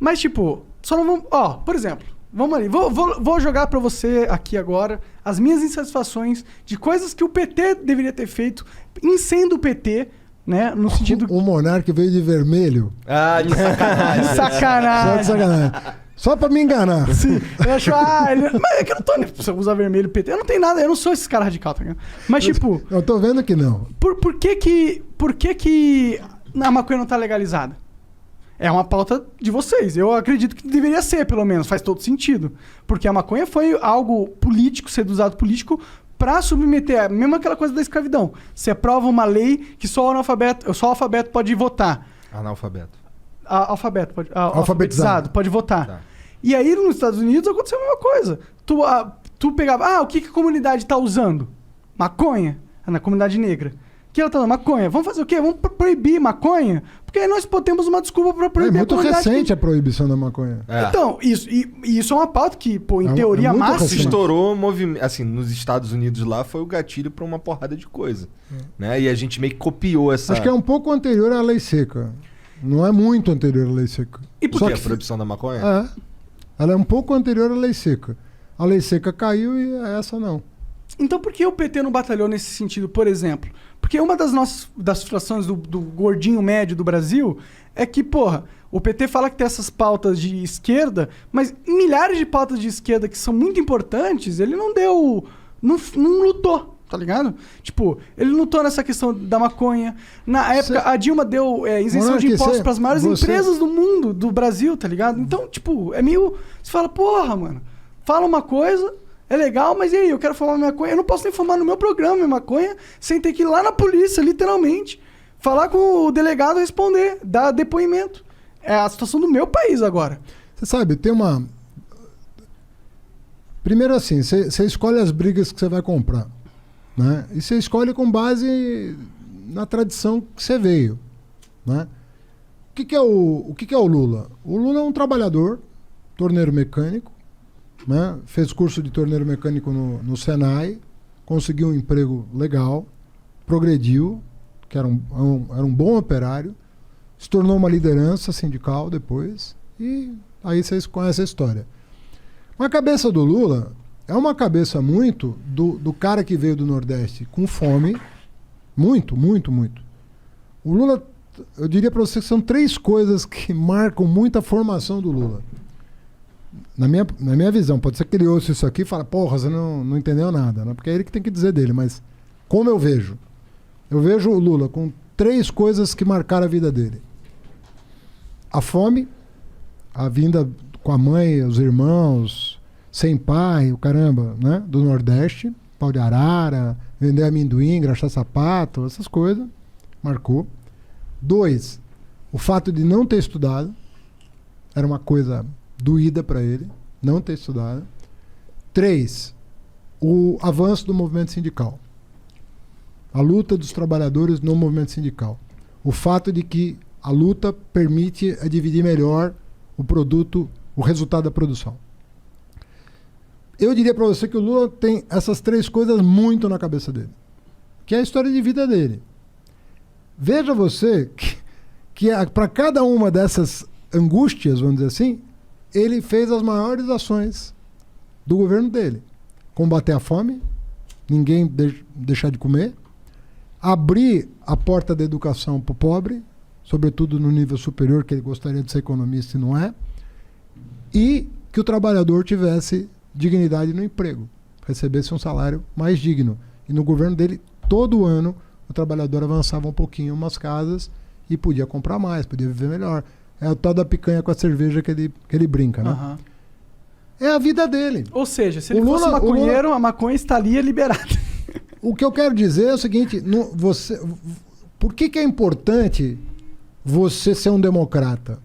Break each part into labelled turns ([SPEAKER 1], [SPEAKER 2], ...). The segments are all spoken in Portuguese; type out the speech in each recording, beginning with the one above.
[SPEAKER 1] Mas, tipo, só não vamos... Ó, por exemplo, vamos ali. Vou jogar pra você aqui agora as minhas insatisfações de coisas que o PT deveria ter feito em sendo o PT, né? No sentido...
[SPEAKER 2] O monarca veio de vermelho.
[SPEAKER 3] Ah, de sacanagem.
[SPEAKER 1] De sacanagem.
[SPEAKER 2] Só de sacanagem. Só pra me enganar.
[SPEAKER 1] Sim. Eu acho, mas é que eu não tô... Você usa vermelho PT. Eu não tenho nada, eu não sou esse cara radical, tá ligado? Mas, tipo...
[SPEAKER 2] Eu tô vendo que não.
[SPEAKER 1] Por que que a maconha não tá legalizada? É uma pauta de vocês. Eu acredito que deveria ser, pelo menos. Faz todo sentido. Porque a maconha foi algo político, ser usado político pra submeter. Mesmo aquela coisa da escravidão. Você aprova uma lei que só o alfabeto pode votar.
[SPEAKER 3] Analfabeto.
[SPEAKER 1] Alfabetizado pode votar.
[SPEAKER 3] Tá.
[SPEAKER 1] E aí, nos Estados Unidos, aconteceu a mesma coisa. Tu pegava... o que a comunidade tá usando? Maconha. Na comunidade negra. Que ela tá usando? Maconha. Vamos fazer o quê? Vamos proibir maconha? Porque aí nós temos uma desculpa pra proibir
[SPEAKER 2] É muito
[SPEAKER 1] a comunidade.
[SPEAKER 2] recente a proibição da maconha.
[SPEAKER 3] É.
[SPEAKER 1] Então, isso é uma pauta que, pô, em teoria,
[SPEAKER 2] muito
[SPEAKER 1] máxima...
[SPEAKER 2] recente.
[SPEAKER 3] Estourou movimento, assim, nos Estados Unidos lá foi o gatilho pra uma porrada de coisa, né? E a gente meio que copiou essa...
[SPEAKER 2] Acho que é um pouco anterior à lei seca. Não é muito anterior à lei seca.
[SPEAKER 1] E por
[SPEAKER 3] Só
[SPEAKER 1] quê?
[SPEAKER 3] que a proibição da maconha?
[SPEAKER 2] É. Ela é um pouco anterior à lei seca. A lei seca caiu e essa não.
[SPEAKER 1] Então por que o PT não batalhou nesse sentido, por exemplo? Porque uma das frustrações do gordinho médio do Brasil é que, porra, o PT fala que tem essas pautas de esquerda, mas milhares de pautas de esquerda que são muito importantes, ele não deu... Não lutou, tá ligado? Tipo, ele lutou nessa questão da maconha. Na época, a Dilma deu isenção de impostos pras maiores empresas do mundo, do Brasil, tá ligado? Então, tipo, é meio... Você fala, porra, mano, fala uma coisa... É legal, mas e aí? Eu quero fumar maconha. Eu não posso nem fumar no meu programa minha maconha sem ter que ir lá na polícia, literalmente. Falar com o delegado responder, dar depoimento. É a situação do meu país agora.
[SPEAKER 2] Você sabe, tem uma... Primeiro assim, você escolhe as brigas que você vai comprar, né? E você escolhe com base na tradição que você veio, né? O que é o Lula? O Lula é um trabalhador, torneiro mecânico, né? Fez curso de torneiro mecânico no Senai, conseguiu um emprego legal, progrediu, que era um bom operário, se tornou uma liderança sindical depois, e aí vocês conhecem a história. A cabeça do Lula é uma cabeça muito do cara que veio do Nordeste com fome, muito, muito, muito. O Lula, eu diria para você que são 3 coisas que marcam muito a formação do Lula. Na minha visão, pode ser que ele ouça isso aqui e fale, porra, você não entendeu nada, né? Porque é ele que tem que dizer dele, mas como eu vejo o Lula com 3 coisas que marcaram a vida dele. A fome, a vinda com a mãe, os irmãos, sem pai, o caramba, né? Do Nordeste, pau de arara, vender amendoim, engraxar sapato, essas coisas, marcou. 2, o fato de não ter estudado, era uma coisa doída para ele, não ter estudado. 3, o avanço do movimento sindical. A luta dos trabalhadores no movimento sindical. O fato de que a luta permite dividir melhor o produto, o resultado da produção. Eu diria para você que o Lula tem essas 3 coisas muito na cabeça dele, que é a história de vida dele. Veja você que para cada uma dessas angústias, vamos dizer assim, ele fez as maiores ações do governo dele. Combater a fome, ninguém deixar de comer, abrir a porta da educação para o pobre, sobretudo no nível superior, que ele gostaria de ser economista e não é, e que o trabalhador tivesse dignidade no emprego, recebesse um salário mais digno. E no governo dele, todo ano, o trabalhador avançava um pouquinho umas casas e podia comprar mais, podia viver melhor. É o tal da picanha com a cerveja que ele brinca, né?
[SPEAKER 1] Uhum.
[SPEAKER 2] É a vida dele.
[SPEAKER 1] Ou seja, se ele fosse maconheiro, a maconha estaria liberada.
[SPEAKER 2] O que eu quero dizer é o seguinte, por que é importante você ser um democrata?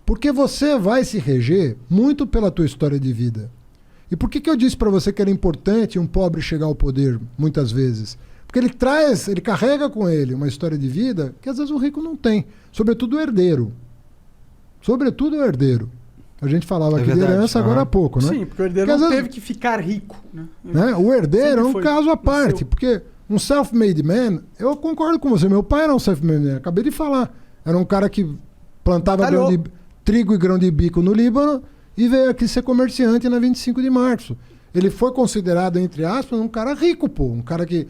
[SPEAKER 2] Porque você vai se reger muito pela tua história de vida. E por que eu disse para você que era importante um pobre chegar ao poder, muitas vezes? Porque ele carrega com ele uma história de vida que às vezes o rico não tem. Sobretudo o herdeiro. Sobretudo o herdeiro. A gente falava aqui de herança agora há pouco, né?
[SPEAKER 1] Sim, porque o herdeiro não teve que ficar rico.
[SPEAKER 2] Né? O herdeiro é um caso à parte, porque um self-made man, eu concordo com você, meu pai era um self-made man, acabei de falar. Era um cara que plantava trigo e grão de bico no Líbano e veio aqui ser comerciante na 25 de março. Ele foi considerado, entre aspas, um cara rico, pô. Um cara que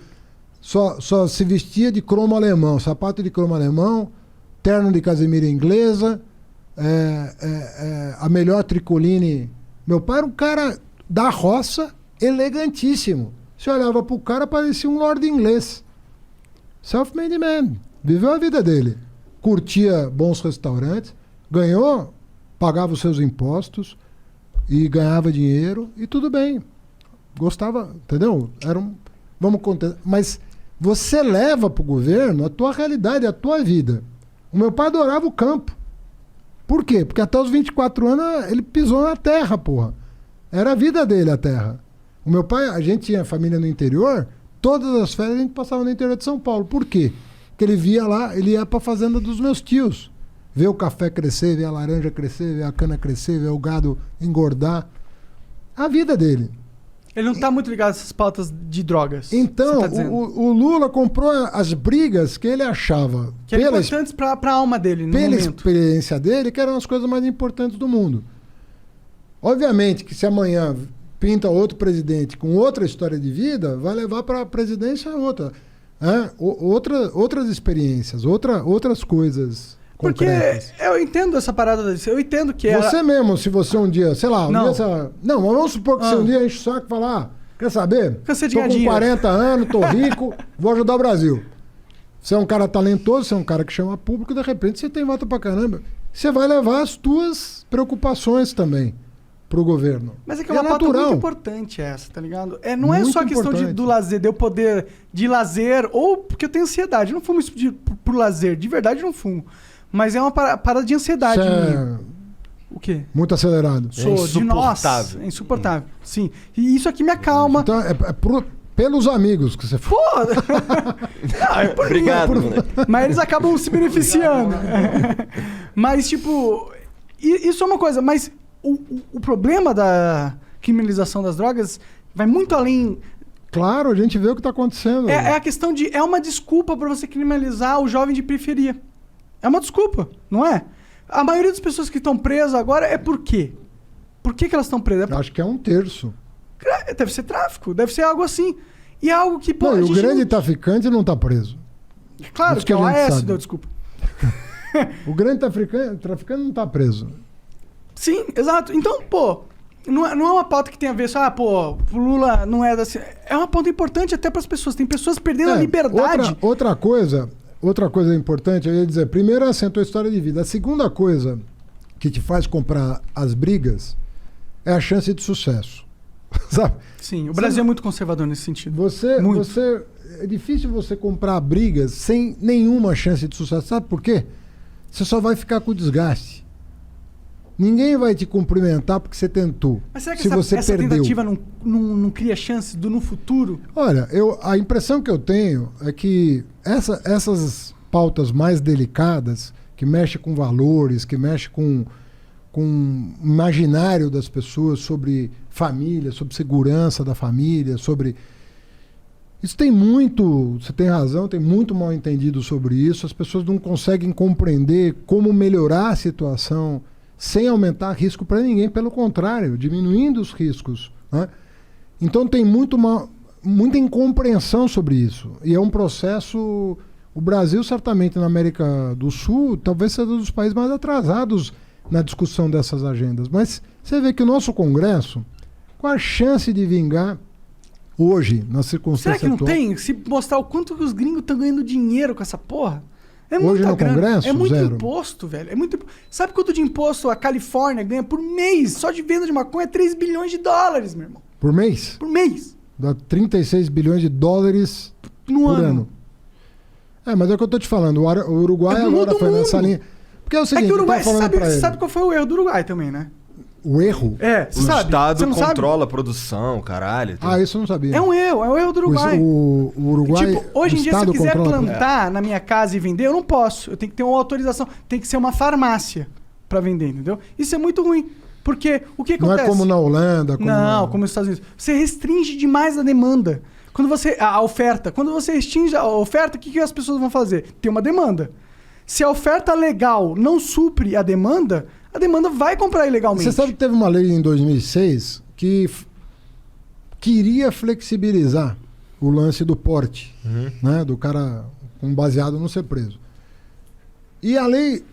[SPEAKER 2] só se vestia de cromo alemão, sapato de cromo alemão, terno de casemira inglesa, a melhor tricoline. Meu pai era um cara da roça, elegantíssimo. Você olhava pro cara, parecia um lord inglês. Self-made man. Viveu a vida dele. Curtia bons restaurantes, ganhou, pagava os seus impostos e ganhava dinheiro e tudo bem. Gostava, entendeu? Vamos contar. Mas você leva pro governo a tua realidade, a tua vida. O meu pai adorava o campo. Por quê? Porque até os 24 anos ele pisou na terra, porra. Era a vida dele, a terra. O meu pai, a gente tinha família no interior, todas as férias a gente passava no interior de São Paulo. Por quê? Porque ele via lá, ele ia pra fazenda dos meus tios. Ver o café crescer, ver a laranja crescer, ver a cana crescer, ver o gado engordar. A vida dele.
[SPEAKER 1] Ele não tá muito ligado a essas pautas de drogas.
[SPEAKER 2] Então,
[SPEAKER 1] você tá dizendo.
[SPEAKER 2] o Lula comprou as brigas que ele achava
[SPEAKER 1] Que eram importantes pra alma dele, no
[SPEAKER 2] pela
[SPEAKER 1] momento.
[SPEAKER 2] experiência dele, que eram as coisas mais importantes do mundo. Obviamente que se amanhã pinta outro presidente com outra história de vida, vai levar para a presidência outra. Outras experiências, outras coisas
[SPEAKER 1] Porque
[SPEAKER 2] concretas.
[SPEAKER 1] eu entendo essa parada, eu entendo que
[SPEAKER 2] Você mesmo, se você um dia, sei lá,
[SPEAKER 1] Não.
[SPEAKER 2] Não, mas vamos supor que você um dia enche o saco e fala, quer saber?
[SPEAKER 1] Cansei de
[SPEAKER 2] Tô
[SPEAKER 1] ganhar
[SPEAKER 2] com
[SPEAKER 1] dinheiro.
[SPEAKER 2] 40 anos, tô rico, vou ajudar o Brasil. Você é um cara talentoso, você é um cara que chama público, de repente você tem voto pra caramba. Você vai levar as tuas preocupações também pro governo.
[SPEAKER 1] Mas é que é uma pauta muito importante essa, tá ligado? Não é
[SPEAKER 2] Muito
[SPEAKER 1] só a questão
[SPEAKER 2] importante.
[SPEAKER 1] do lazer, de eu poder de lazer, ou porque eu tenho ansiedade. Eu não fumo isso por lazer, de verdade eu não fumo. Mas é uma parada de ansiedade.
[SPEAKER 2] Você é
[SPEAKER 1] minha. O quê?
[SPEAKER 2] muito acelerado.
[SPEAKER 1] Sou de nossa. É insuportável. Sim. E isso aqui me acalma.
[SPEAKER 2] Então, pelos amigos que você
[SPEAKER 1] Pô! Não, é por
[SPEAKER 3] Obrigado,
[SPEAKER 1] mim,
[SPEAKER 3] moleque.
[SPEAKER 1] Mas eles acabam se beneficiando. Mas, tipo, isso é uma coisa. Mas o problema da criminalização das drogas vai muito além.
[SPEAKER 2] Claro, a gente vê o que está acontecendo.
[SPEAKER 1] É a questão de. É uma desculpa para você criminalizar o jovem de periferia. É uma desculpa, não é? A maioria das pessoas que estão presas agora é por quê? Por que elas estão presas?
[SPEAKER 2] Eu acho que é 1/3.
[SPEAKER 1] Deve ser tráfico, deve ser algo assim. E é algo que... Pô,
[SPEAKER 2] Não,
[SPEAKER 1] a
[SPEAKER 2] e o
[SPEAKER 1] gente
[SPEAKER 2] grande traficante não está preso.
[SPEAKER 1] Claro,
[SPEAKER 2] isso
[SPEAKER 1] que é
[SPEAKER 2] que
[SPEAKER 1] o
[SPEAKER 2] a gente
[SPEAKER 1] AS,
[SPEAKER 2] sabe.
[SPEAKER 1] desculpa.
[SPEAKER 2] O grande traficante não está preso.
[SPEAKER 1] Sim, exato. Então, pô, não é uma pauta que tem a ver só, o Lula não é da... É uma pauta importante até para as pessoas. Tem pessoas perdendo a liberdade.
[SPEAKER 2] Outra coisa importante, eu ia dizer, primeiro assim, a tua história de vida. A segunda coisa que te faz comprar as brigas é a chance de sucesso. Sabe?
[SPEAKER 1] Sim, o Brasil é muito conservador nesse sentido.
[SPEAKER 2] É difícil você comprar brigas sem nenhuma chance de sucesso. Sabe por quê? Você só vai ficar com desgaste. Ninguém vai te cumprimentar porque você tentou.
[SPEAKER 1] Mas será que
[SPEAKER 2] se você
[SPEAKER 1] essa
[SPEAKER 2] perdeu.
[SPEAKER 1] tentativa não cria chance no futuro?
[SPEAKER 2] Olha, a impressão que eu tenho é que essas pautas mais delicadas, que mexem com valores, que mexem com o imaginário das pessoas sobre família, sobre segurança da família, sobre... Isso tem muito, você tem razão, tem muito mal entendido sobre isso. As pessoas não conseguem compreender como melhorar a situação sem aumentar risco para ninguém, pelo contrário, diminuindo os riscos, né? Então tem muita incompreensão sobre isso. E é um processo... O Brasil, certamente, na América do Sul, talvez seja um dos países mais atrasados na discussão dessas agendas. Mas você vê que o nosso Congresso, qual a chance de vingar hoje, na circunstância
[SPEAKER 1] Será que não
[SPEAKER 2] atual?
[SPEAKER 1] tem? Se mostrar o quanto que os gringos estão ganhando dinheiro com essa porra? É
[SPEAKER 2] Hoje
[SPEAKER 1] muita
[SPEAKER 2] no
[SPEAKER 1] grana.
[SPEAKER 2] Congresso,
[SPEAKER 1] é muito
[SPEAKER 2] zero.
[SPEAKER 1] imposto, velho. É muito... Sabe quanto de imposto a Califórnia ganha por mês? Só de venda de maconha é 3 bilhões de dólares, meu irmão.
[SPEAKER 2] Por mês?
[SPEAKER 1] Por mês.
[SPEAKER 2] Dá 36 bilhões de dólares
[SPEAKER 1] No
[SPEAKER 2] por
[SPEAKER 1] ano.
[SPEAKER 2] ano. Mas é o que eu tô te falando. O Uruguai
[SPEAKER 1] É
[SPEAKER 2] agora
[SPEAKER 1] todo
[SPEAKER 2] foi nessa
[SPEAKER 1] mundo.
[SPEAKER 2] linha. Porque é o seguinte,
[SPEAKER 1] É que o Uruguai,
[SPEAKER 2] eu tava falando pra ele.
[SPEAKER 1] sabe qual foi o erro do Uruguai também, né?
[SPEAKER 2] O erro?
[SPEAKER 1] É,
[SPEAKER 3] O
[SPEAKER 1] você sabe.
[SPEAKER 3] Estado
[SPEAKER 1] Você não sabe?
[SPEAKER 3] controla a produção, caralho.
[SPEAKER 2] Isso eu não sabia.
[SPEAKER 1] É um erro do Uruguai.
[SPEAKER 2] O Uruguai...
[SPEAKER 1] Tipo, hoje
[SPEAKER 2] o
[SPEAKER 1] em dia, se eu
[SPEAKER 2] Estado
[SPEAKER 1] quiser
[SPEAKER 2] controla-
[SPEAKER 1] plantar na minha casa e vender, eu não posso. Eu tenho que ter uma autorização. Tem que ser uma farmácia pra vender, entendeu? Isso é muito ruim. Porque o que
[SPEAKER 2] Não
[SPEAKER 1] acontece?
[SPEAKER 2] é como na Holanda.
[SPEAKER 1] Não, como nos Estados Unidos. Você restringe demais a demanda. Quando você... A oferta. Quando você restringe a oferta, o que as pessoas vão fazer? Tem uma demanda. Se a oferta legal não supre a demanda, a demanda vai comprar ilegalmente.
[SPEAKER 2] Você sabe que teve uma lei em 2006 que queria flexibilizar o lance do porte, né? Do cara com baseado não ser preso. E a lei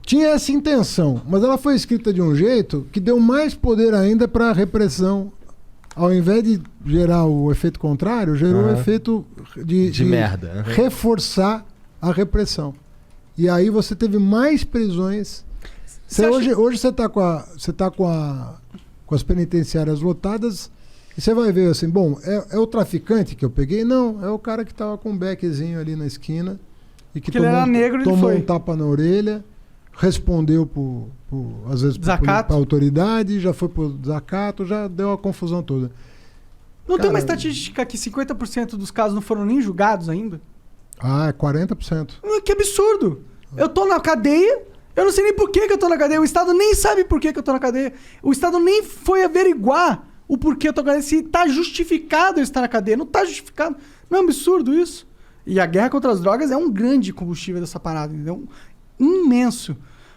[SPEAKER 2] tinha essa intenção, mas ela foi escrita de um jeito que deu mais poder ainda para a repressão. Ao invés de gerar o efeito contrário, gerou o efeito de
[SPEAKER 3] merda.
[SPEAKER 2] Reforçar a repressão. E aí você teve mais prisões. Hoje você está com as penitenciárias lotadas e você vai ver assim, bom, é o traficante que eu peguei? Não, é o cara que estava com um beckzinho ali na esquina e que
[SPEAKER 1] ele era negro,
[SPEAKER 2] tomou um tapa na orelha, respondeu às vezes para a autoridade, já foi por desacato, já deu a confusão toda.
[SPEAKER 1] Não tem uma estatística que 50% dos casos não foram nem julgados ainda?
[SPEAKER 2] Ah, é 40%.
[SPEAKER 1] Que absurdo! Eu tô na cadeia, eu não sei nem por que eu tô na cadeia, o Estado nem sabe por que eu tô na cadeia, o Estado nem foi averiguar o porquê eu tô na cadeia, se tá justificado eu estar na cadeia, não tá justificado. Não é um absurdo isso? E a guerra contra as drogas é um grande combustível dessa parada, entendeu? Imenso.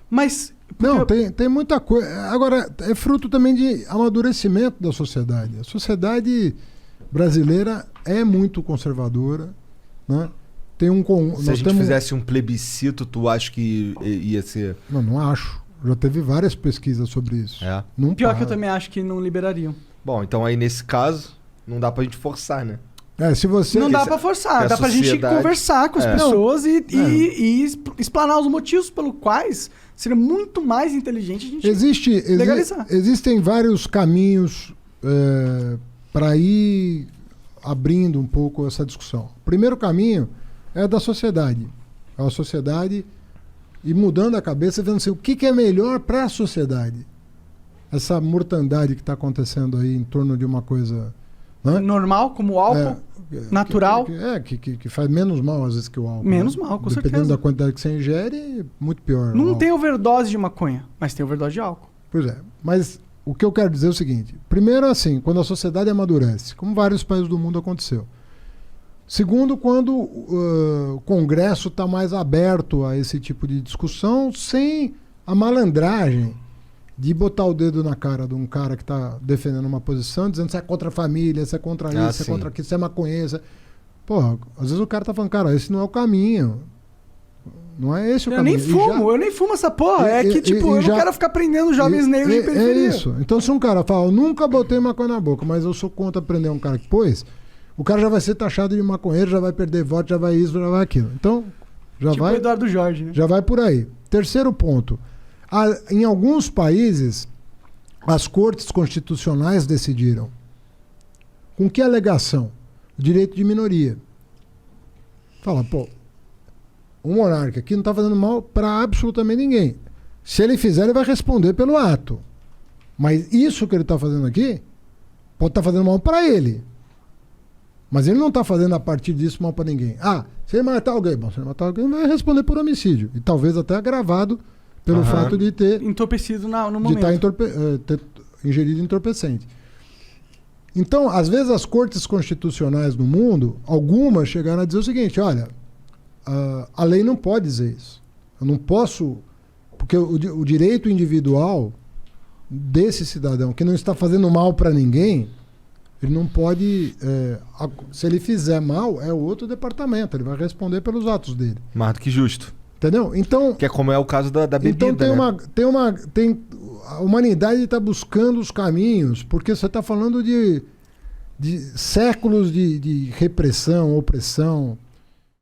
[SPEAKER 1] Mas...
[SPEAKER 2] Não, tem muita coisa. Agora, é fruto também de amadurecimento da sociedade. A sociedade brasileira é muito conservadora, né?
[SPEAKER 3] Se a gente fizesse um plebiscito, tu acha que ia ser...
[SPEAKER 2] Não acho. Já teve várias pesquisas sobre isso.
[SPEAKER 1] Pior que eu também acho que não liberariam.
[SPEAKER 3] Bom, então aí nesse caso, não dá pra gente forçar, né?
[SPEAKER 2] Se você...
[SPEAKER 1] Não dá pra forçar, dá pra gente conversar com as pessoas e explanar os motivos pelos quais seria muito mais inteligente a gente legalizar.
[SPEAKER 2] Existem vários caminhos para ir abrindo um pouco essa discussão. O primeiro caminho é da sociedade. A sociedade e mudando a cabeça, vendo assim, o que é melhor para a sociedade. Essa mortandade que está acontecendo aí em torno de uma coisa... Né?
[SPEAKER 1] Normal, como o álcool, natural.
[SPEAKER 2] Que faz menos mal às vezes que o álcool.
[SPEAKER 1] Menos mal, com
[SPEAKER 2] certeza. Dependendo da quantidade que você ingere, muito pior.
[SPEAKER 1] Não tem overdose de maconha, mas tem overdose de álcool.
[SPEAKER 2] Pois é, mas o que eu quero dizer é o seguinte. Primeiro, assim, quando a sociedade amadurece, como vários países do mundo aconteceu. Segundo, quando o Congresso está mais aberto a esse tipo de discussão, sem a malandragem de botar o dedo na cara de um cara que está defendendo uma posição, dizendo que você é contra a família, você é contra isso, você é contra aquilo, você é maconheiro. Porra, às vezes o cara tá falando, cara, esse não é o caminho. Não é esse o caminho.
[SPEAKER 1] Eu nem fumo essa porra. Eu não quero ficar prendendo jovens negros de periferia.
[SPEAKER 2] É isso. Então se um cara fala, eu nunca botei maconha na boca, mas eu sou contra prender um cara que pôs, o cara já vai ser taxado de maconheiro, já vai perder voto, já vai isso, já vai aquilo. Então, já vai...
[SPEAKER 1] o Eduardo Jorge, né?
[SPEAKER 2] Já vai por aí. Terceiro ponto. Em alguns países, as cortes constitucionais decidiram. Com que alegação? O direito de minoria. Fala, o monarca aqui não está fazendo mal para absolutamente ninguém. Se ele fizer, ele vai responder pelo ato. Mas isso que ele está fazendo aqui, pode estar fazendo mal para ele. Mas ele não está fazendo a partir disso mal para ninguém. Se ele matar alguém, se ele matar alguém, vai responder por homicídio. E talvez até agravado pelo fato de ter...
[SPEAKER 1] entorpecido no momento.
[SPEAKER 2] De ter ingerido entorpecente. Então, às vezes as cortes constitucionais no mundo, algumas chegaram a dizer o seguinte, olha, a lei não pode dizer isso. Eu não posso... Porque o direito individual desse cidadão que não está fazendo mal para ninguém, ele não pode... se ele fizer mal, é outro departamento. Ele vai responder pelos atos dele.
[SPEAKER 3] Mais do que justo.
[SPEAKER 2] Entendeu? Então,
[SPEAKER 3] que é como é o caso da bebida,
[SPEAKER 2] então a humanidade está buscando os caminhos, porque você está falando de séculos de repressão, opressão,